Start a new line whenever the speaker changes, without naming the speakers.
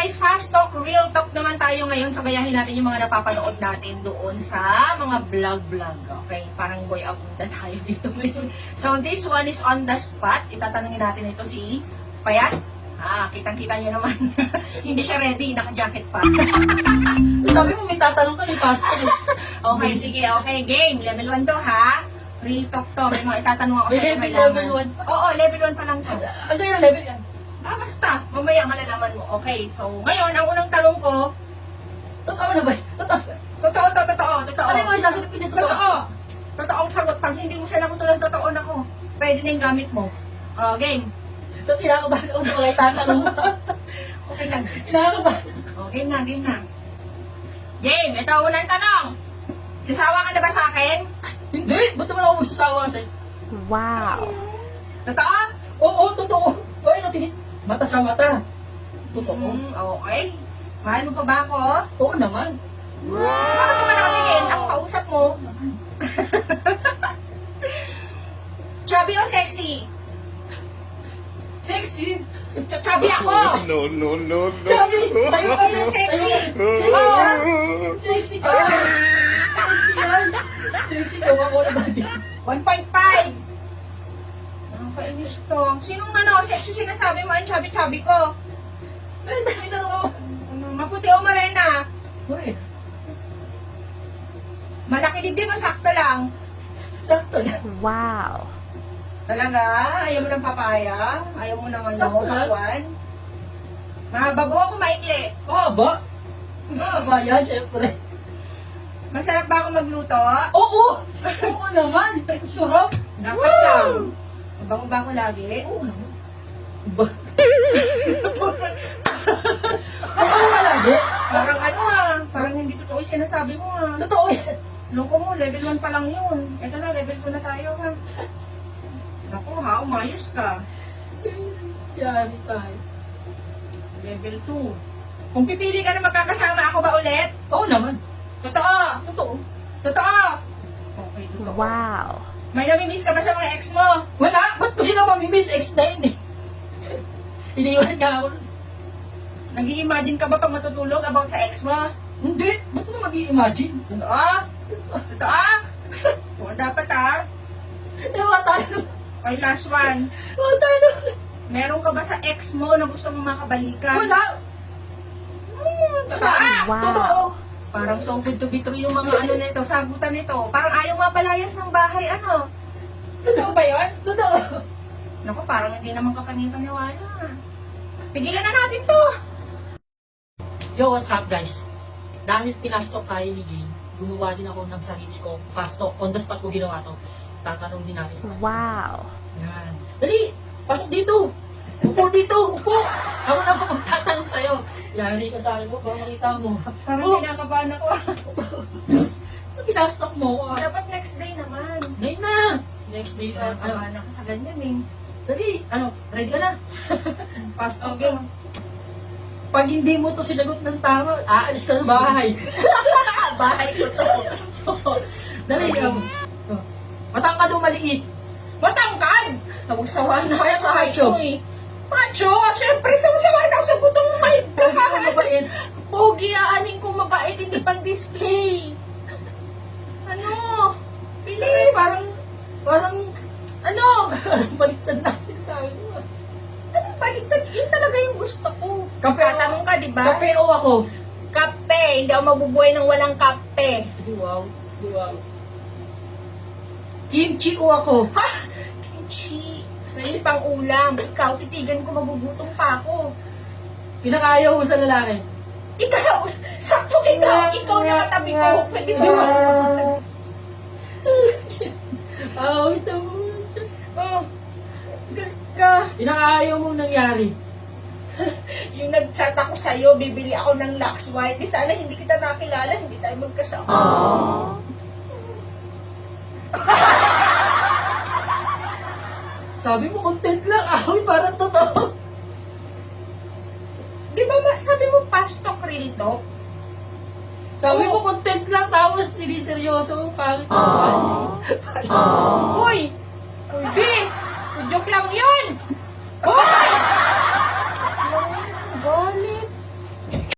guys, fast talk, real talk naman tayo ngayon. Sabayahin natin yung mga napapanood natin doon sa mga vlog-vlog. Okay, parang boy abunda tayo dito ngayon. So this one is on the spot. Itatanungin natin ito si Payat. Kitang-kita nyo naman. Hindi siya ready, naka-jacket pa.
Sabi mo may tatanong ka ni Pastor.
Okay, sige, okay, game. Level 1 to ha. Real talk to. May mga itatanong ako
May
sa
level,
kailangan.
level 1 pa.
Oo, level 1 pa lang to.
Ano yung level yan?
Basta. Mamaya malalaman mo. Okay, so ngayon, ang unang tanong ko,
Totoo na ba? Totoo.
totoo.
Ano yung mga sasagot ko dito?
Totoo. Totoong sagot. Pag hindi mo sinagot ng totoo na ko, pwede na yung gamit mo. Game.
Ito, kinakabahan ako sa mga tatanong mo.
Okay lang.
Kinakabahan.
Game na. Game, ito ang unang tanong. Sisawa ka na ba sa akin?
Hindi! Ba't naman ako magsasawa sa'yo?
Wow.
Totoo?
Oo, totoo. O, ano, tingin? Mata sa mata. Totoo.
Okay. Mahal mo pa ba ako?
Oo naman.
Bakit mo ka nakatingin? Ako kausap mo. Chubby o sexy?
Sexy.
Chubby ako!
No.
Sabi, tayo kasi
Sexy.
Sexy yan. Sexy ka. Sexy yan. Sexy ka. Ako na ba din?
1.5. Nakakainis to. Sinong sexy sinasabi mo ang chubby-chubby ko?
Pero dami na ako.
Maputi o morena?
Uy,
Malaki dibdib o sakto lang?
sakto lang.
Wow.
Talaga? Ayaw mo ng papaya? Ayaw mo ng
Sakto lang.
bakwan? Mahaba buhok o maikli?
Mahaba. Mahaba yan, syempre.
Masarap ba ako magluto?
Oo! Oo naman. Sarap.
Dapat lang. Mabango ba ako lagi?
Oo naman. Ba? Ano ka lagi?
Parang parang hindi totoo yung sinasabi mo
Totoo yan.
Loko mo, level 1 pa lang yun. Ito na, level 2 na tayo ha. Naku ha, umayos ka.
Yan tayo.
Level 2. Kung pipili ka na magkakasama ako ba ulit?
Oo naman.
Totoo!
Totoo.
Totoo! Okay, totoo.
Wow.
May namimiss ka ba sa mga ex mo?
Wala. Ba't ko sila mamimiss? X9 eh. Iniwan nga ako.
Nag-i-imagine ka ba pag matutulog about sa ex mo?
Hindi. Ba't ko na mag-i-imagine?
Totoo? Totoo? Oo, dapat ha.
Ewa tayo.
Okay, last one.
Ewa tayo.
Meron ka ba sa ex mo na gusto mong makabalikan?
Wala.
Totoo?
Wow.
Totoo. Parang so good to be true yung mga nito, sagutan nito. Parang ayaw mapalayas ng bahay, Totoo ba yun?
Totoo.
Naku, parang hindi naman kapaniwala. Pigilan na natin to.
Yo, what's up guys? Dahil pinastok tayo ni Jane, gumawa din ako ng sarili ko. Fast talk. On the spot ko ginawa to. Tatanong din namin sa
Wow.
Yan. Dali! Pasok dito! Upo dito! Upo! Ako na pa magtatanong sa'yo. Yari ka sa akin mo, baka makita mo.
Parang
Oh.
kinakabahan ako.
Ano pinastok mo?
Dapat next day naman.
Ngayon na! Next day pa. Ano?
Kinakabahan ako sa ganyan
Dali! Ano? Ready ka na? Fast talk
Okay.
ka. Pag hindi mo to sinagot ng tama, aalis ka sa bahay.
Bahay ko to.
Dali! Matangkad o maliit?
Matangkad! Tawag-sawa na
Kaya
ako
sa macho.
Macho! Siyempre, sawa na ako sa gutong may
Pogi ka mabait.
Pogi, aaning ko mabait, hindi pang display. Ano? Bilis!
Parang,
Ano?
baliktad na sinasabi mo.
Anong baliktad? Yun talaga yung gusto ko.
Kape o-
Tatanong ka, di ba?
Kape o ako?
Kape! Hindi ako mabubuhay ng walang kape.
Wow. Wow. Kimchi o ako?
Ha? Kimchi. Pwede pang ulam. Ikaw, titigan ko, magugutom pa ako.
Pinakayaw mo sa lalaki?
Ikaw! Sakto ikaw! Ikaw na katabi ko. Pwede ba?
Ito mo.
Oh. Galit ka.
Pinakayaw mo nangyari?
Yung nag-chat ako sa'yo, bibili ako ng Lux White. Di sana hindi kita nakilala, hindi tayo magkasama.
Sabi mo content lang. Parang totoo.
Di ba sabi mo fast talk, real talk?
Sabi mo content lang, tapos siniseryoso mo. Pangit naman.
Uy! Uy, B! Joke lang yun! Uy!